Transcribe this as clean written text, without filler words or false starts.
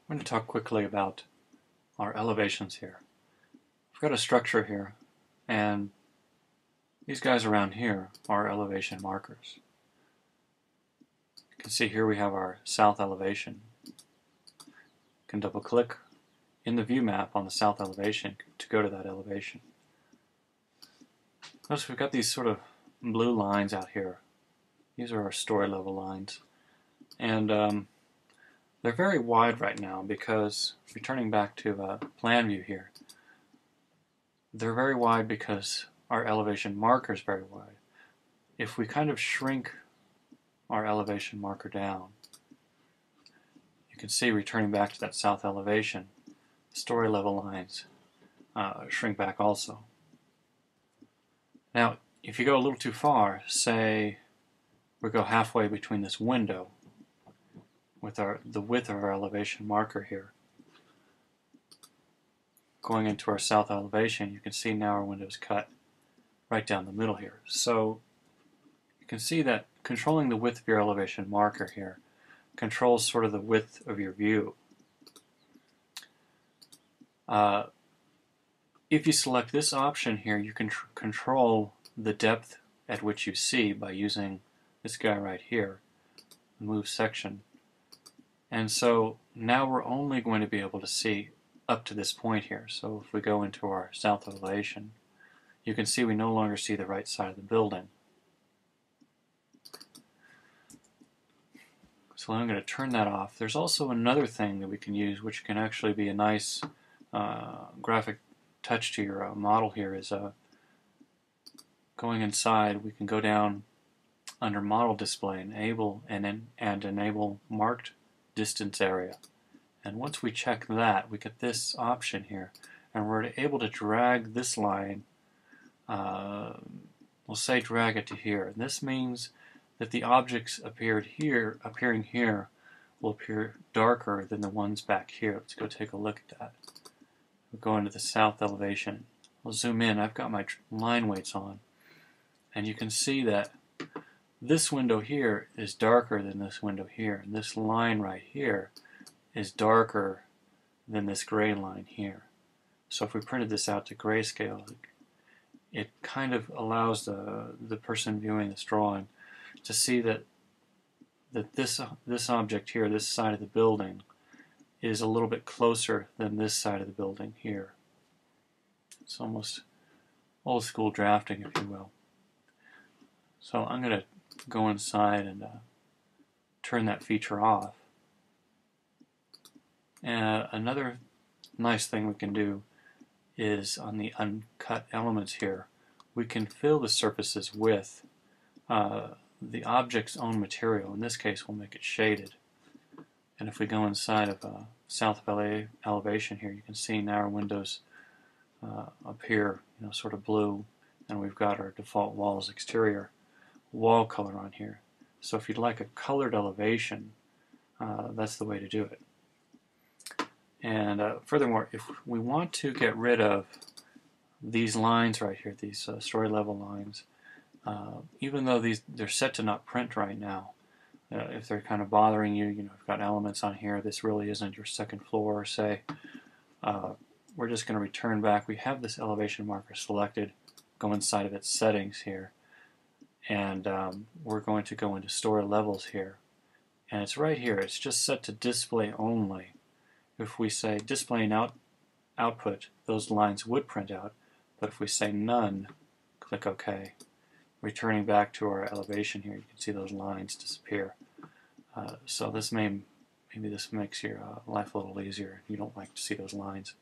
I'm going to talk quickly about our elevations here. We've got a structure here, and these guys around here are elevation markers. You can see here we have our south elevation. You can double click in the view map on the south elevation to go to that elevation. Notice we've got these sort of blue lines out here. These are our story level lines. And they're very wide right now because, returning back to plan view here, they're very wide because our elevation marker is very wide. If we kind of shrink our elevation marker down, you can see, returning back to that south elevation, the story level lines shrink back also. Now, if you go a little too far, say we go halfway between this window with the width of our elevation marker here, going into our south elevation, you can see now our window is cut right down the middle here. So you can see that controlling the width of your elevation marker here controls sort of the width of your view. If you select this option here, you can control the depth at which you see by using this guy right here, move section. And so now we're only going to be able to see up to this point here. So if we go into our south elevation, you can see we no longer see the right side of the building. So I'm going to turn that off. There's also another thing that we can use, which can actually be a nice graphic touch to your model here, is going inside. We can go down under model display, enable and enable marked distance area. And once we check that, we get this option here, and we're able to drag this line, we'll say drag it to here. And this means that the objects appearing here will appear darker than the ones back here. Let's go take a look at that. We'll go into the south elevation. We'll zoom in. I've got my line weights on, and you can see that this window here is darker than this window here, and this line right here is darker than this gray line here. So if we printed this out to grayscale, it kind of allows the person viewing this drawing to see that this object here, this side of the building, is a little bit closer than this side of the building here. It's almost old school drafting, if you will. So I'm going to go inside and turn that feature off. And another nice thing we can do is, on the uncut elements here, we can fill the surfaces with the object's own material. In this case, we'll make it shaded. And if we go inside of south elevation here, you can see now our windows appear, sort of blue, and we've got our default walls exterior wall color on here. So if you'd like a colored elevation, that's the way to do it. And furthermore, if we want to get rid of these lines right here, these story level lines, even though they're set to not print right now, if they're kind of bothering you, you've got elements on here, this really isn't your second floor, say, we're just going to return back. We have this elevation marker selected, go inside of its settings here, and we're going to go into story levels here. And it's right here. It's just set to display only. If we say display and output, those lines would print out. But if we say none, click OK. Returning back to our elevation here, you can see those lines disappear. So maybe this makes your life a little easier. You don't like to see those lines.